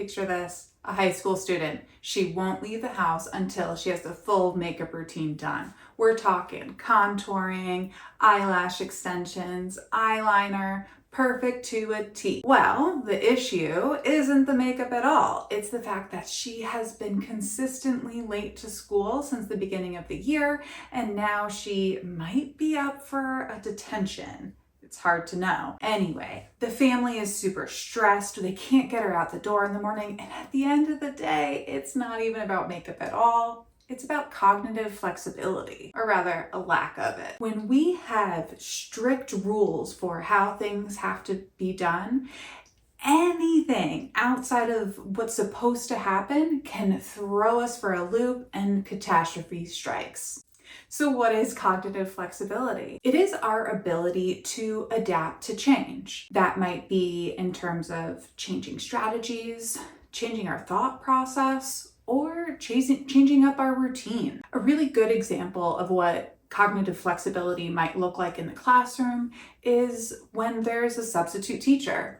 Picture this, a high school student. She won't leave the house until she has the full makeup routine done. We're talking contouring, eyelash extensions, eyeliner, perfect to a T. Well, the issue isn't the makeup at all. It's the fact that she has been consistently late to school since the beginning of the year, and now she might be up for a detention. It's hard to know. Anyway, the family is super stressed. They can't get her out the door in the morning. And at the end of the day, it's not even about makeup at all. It's about cognitive flexibility, or rather a lack of it. When we have strict rules for how things have to be done, anything outside of what's supposed to happen can throw us for a loop and catastrophe strikes. So what is cognitive flexibility? It is our ability to adapt to change. That might be in terms of changing strategies, changing our thought process, or changing up our routine. A really good example of what cognitive flexibility might look like in the classroom is when there's a substitute teacher.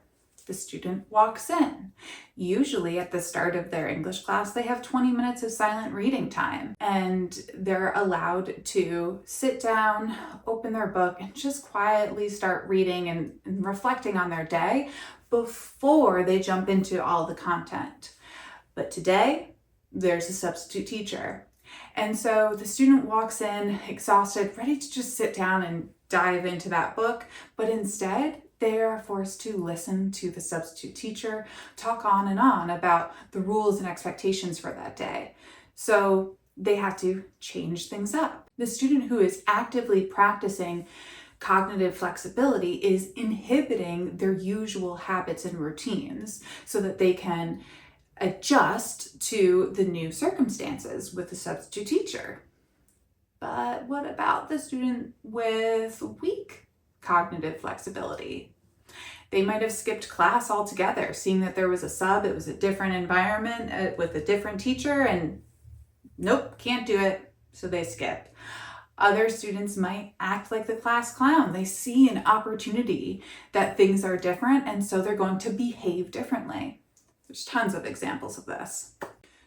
The student walks in. Usually at the start of their English class, they have 20 minutes of silent reading time, and they're allowed to sit down, open their book, and just quietly start reading and reflecting on their day before they jump into all the content. But today, there's a substitute teacher. And so the student walks in exhausted, ready to just sit down and dive into that book, but instead, they are forced to listen to the substitute teacher talk on and on about the rules and expectations for that day. So they have to change things up. The student who is actively practicing cognitive flexibility is inhibiting their usual habits and routines so that they can adjust to the new circumstances with the substitute teacher. But what about the student with weak cognitive flexibility? They might have skipped class altogether, seeing that there was a sub, it was a different environment with a different teacher, and nope, can't do it, so they skip. Other students might act like the class clown. They see an opportunity that things are different, and so they're going to behave differently. There's tons of examples of this.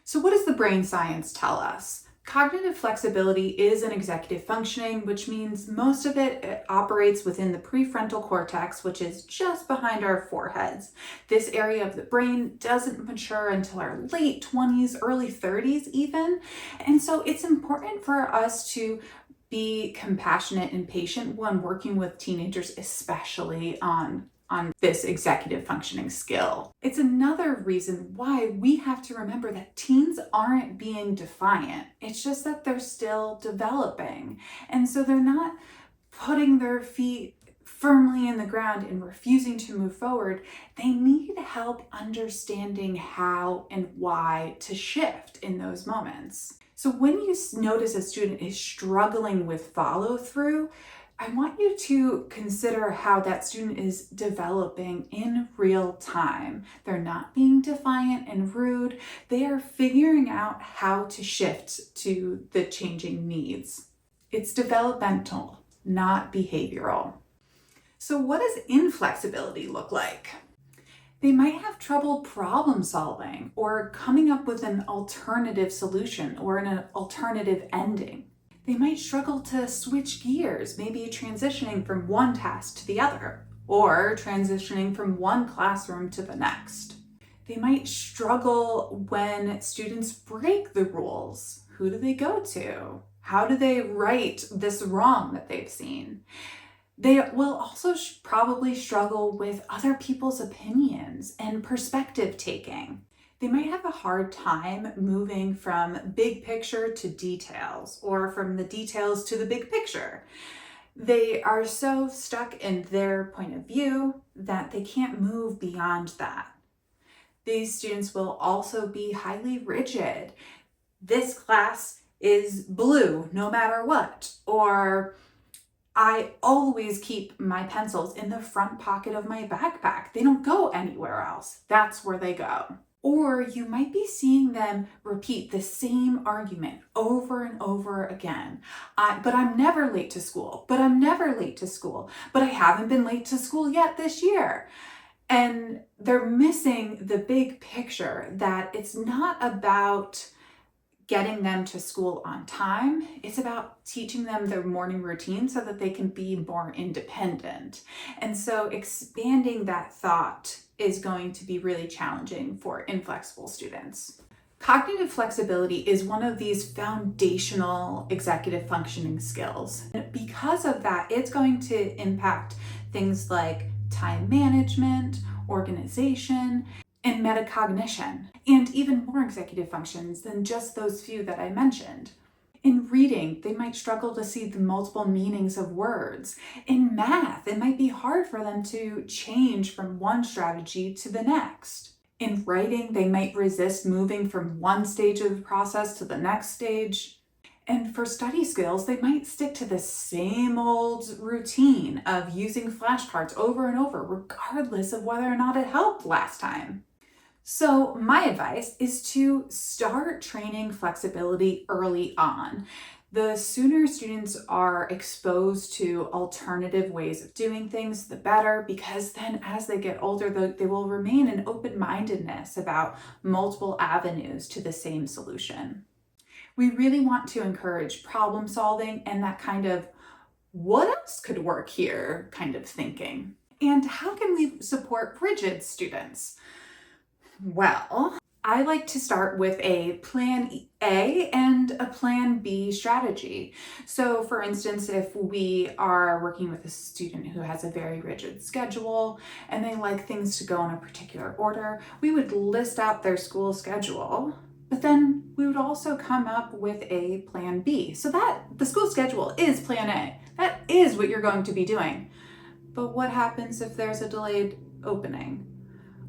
So what does the brain science tell us? Cognitive flexibility is an executive functioning, which means most of it operates within the prefrontal cortex, which is just behind our foreheads. This area of the brain doesn't mature until our late 20s, early 30s even. And so it's important for us to be compassionate and patient when working with teenagers, especially on this executive functioning skill. It's another reason why we have to remember that teens aren't being defiant. It's just that they're still developing. And so they're not putting their feet firmly in the ground and refusing to move forward. They need help understanding how and why to shift in those moments. So when you notice a student is struggling with follow through, I want you to consider how that student is developing in real time. They're not being defiant and rude. They are figuring out how to shift to the changing needs. It's developmental, not behavioral. So what does inflexibility look like? They might have trouble problem solving or coming up with an alternative solution or an alternative ending. They might struggle to switch gears, maybe transitioning from one task to the other, or transitioning from one classroom to the next. They might struggle when students break the rules. Who do they go to? How do they right this wrong that they've seen? They will also probably struggle with other people's opinions and perspective taking. They might have a hard time moving from big picture to details, or from the details to the big picture. They are so stuck in their point of view that they can't move beyond that. These students will also be highly rigid. This class is blue no matter what, or I always keep my pencils in the front pocket of my backpack. They don't go anywhere else. That's where they go. Or you might be seeing them repeat the same argument over and over again. But I'm never late to school. But I'm never late to school. But I haven't been late to school yet this year. And they're missing the big picture that it's not about getting them to school on time. It's about teaching them their morning routine so that they can be more independent. And so expanding that thought is going to be really challenging for inflexible students. Cognitive flexibility is one of these foundational executive functioning skills. And because of that, it's going to impact things like time management, organization, and metacognition, and even more executive functions than just those few that I mentioned. In reading, they might struggle to see the multiple meanings of words. In math, it might be hard for them to change from one strategy to the next. In writing, they might resist moving from one stage of the process to the next stage. And for study skills, they might stick to the same old routine of using flashcards over and over, regardless of whether or not it helped last time. So my advice is to start training flexibility early on. The sooner students are exposed to alternative ways of doing things, the better, because then as they get older, they will remain an open-mindedness about multiple avenues to the same solution. We really want to encourage problem solving and that kind of what else could work here kind of thinking. And how can we support rigid students? Well, I like to start with a plan A and a plan B strategy. So for instance, if we are working with a student who has a very rigid schedule and they like things to go in a particular order, we would list out their school schedule, but then we would also come up with a plan B. So that the school schedule is plan A. That is what you're going to be doing. But what happens if there's a delayed opening?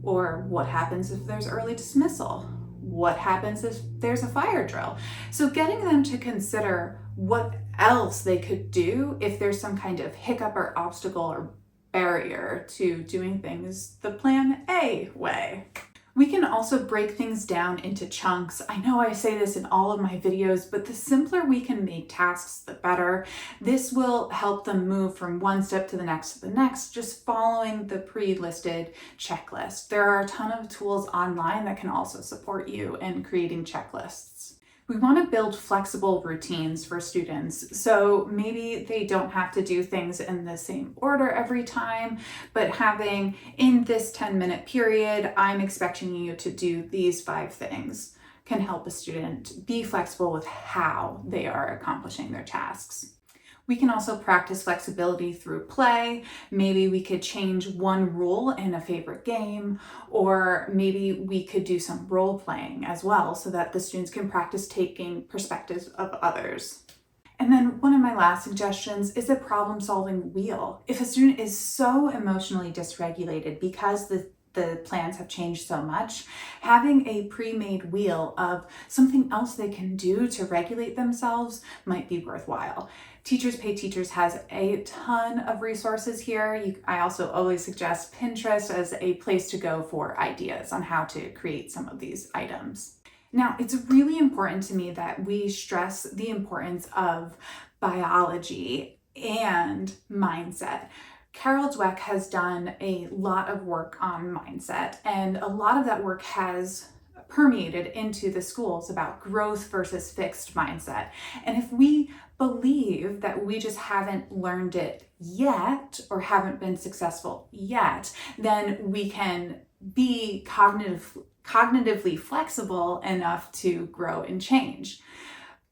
Or what happens if there's early dismissal? What happens if there's a fire drill? So getting them to consider what else they could do if there's some kind of hiccup or obstacle or barrier to doing things the plan A way. We can also break things down into chunks. I know I say this in all of my videos, but the simpler we can make tasks, the better. This will help them move from one step to the next, just following the pre-listed checklist. There are a ton of tools online that can also support you in creating checklists. We want to build flexible routines for students. So maybe they don't have to do things in the same order every time, but having in this 10-minute period, I'm expecting you to do these 5 things can help a student be flexible with how they are accomplishing their tasks. We can also practice flexibility through play. Maybe we could change one rule in a favorite game, or maybe we could do some role playing as well so that the students can practice taking perspectives of others. And then one of my last suggestions is a problem-solving wheel. If a student is so emotionally dysregulated because the plans have changed so much, having a pre-made wheel of something else they can do to regulate themselves might be worthwhile. Teachers Pay Teachers has a ton of resources here. I also always suggest Pinterest as a place to go for ideas on how to create some of these items. Now, it's really important to me that we stress the importance of biology and mindset. Carol Dweck has done a lot of work on mindset, and a lot of that work has permeated into the schools about growth versus fixed mindset. And if we believe that we just haven't learned it yet or haven't been successful yet, then we can be cognitively flexible enough to grow and change.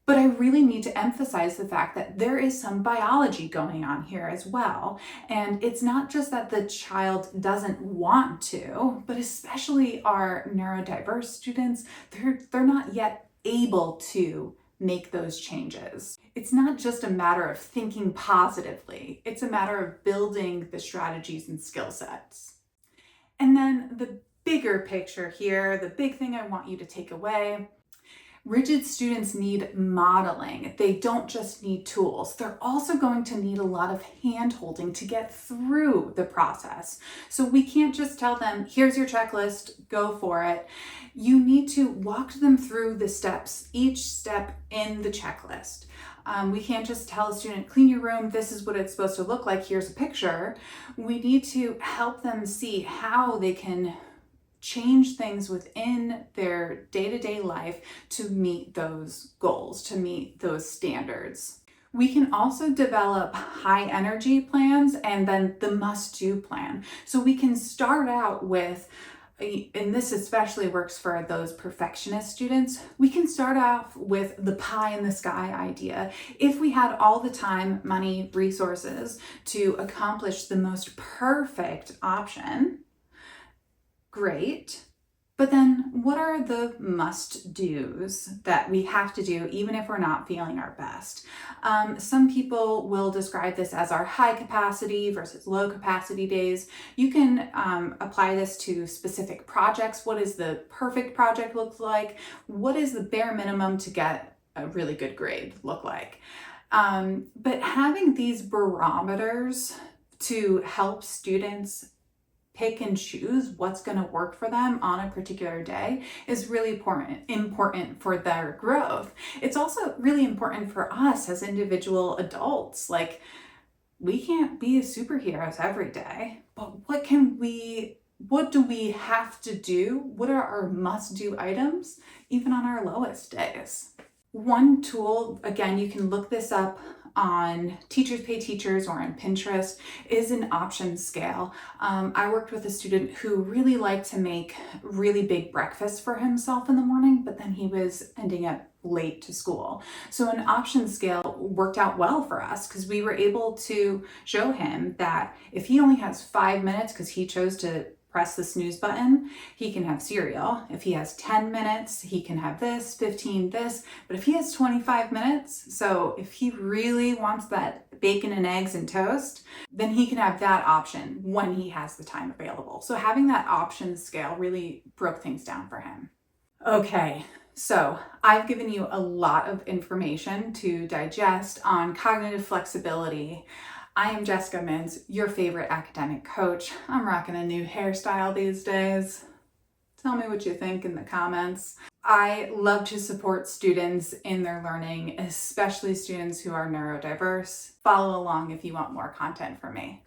But I really need to emphasize the fact that there is some biology going on here as well. And it's not just that the child doesn't want to, but especially our neurodiverse students, they're not yet able to make those changes. It's not just a matter of thinking positively. It's a matter of building the strategies and skill sets. And then the bigger picture here, the big thing I want you to take away: rigid students need modeling. They don't just need tools. They're also going to need a lot of hand-holding to get through the process. So we can't just tell them, here's your checklist, go for it. You need to walk them through the steps, each step in the checklist. We can't just tell a student, clean your room, this is what it's supposed to look like, here's a picture. We need to help them see how they can change things within their day-to-day life to meet those goals, to meet those standards. We can also develop high energy plans and then the must-do plan. So we can start out with, and this especially works for those perfectionist students, we can start off with the pie in the sky idea. If we had all the time, money, resources to accomplish the most perfect option, great. But then what are the must-dos that we have to do even if we're not feeling our best? Some people will describe this as our high capacity versus low capacity days. You can apply this to specific projects. What does the perfect project look like? What is the bare minimum to get a really good grade look like? But having these barometers to help students pick and choose what's going to work for them on a particular day is really important for their growth. It's also really important for us as individual adults. Like, we can't be superheroes every day, but what do we have to do? What are our must-do items, even on our lowest days? One tool, again, you can look this up on Teachers Pay Teachers or on Pinterest, is an option scale. I worked with a student who really liked to make really big breakfasts for himself in the morning, but then he was ending up late to school. So an option scale worked out well for us because we were able to show him that if he only has 5 minutes because he chose to press the snooze button, he can have cereal. If he has 10 minutes, he can have this, 15 this. But if he has 25 minutes, so if he really wants that bacon and eggs and toast, then he can have that option when he has the time available. So having that option scale really broke things down for him. Okay, so I've given you a lot of information to digest on cognitive flexibility. I am Jessica Mintz, your favorite academic coach. I'm rocking a new hairstyle these days. Tell me what you think in the comments. I love to support students in their learning, especially students who are neurodiverse. Follow along if you want more content from me.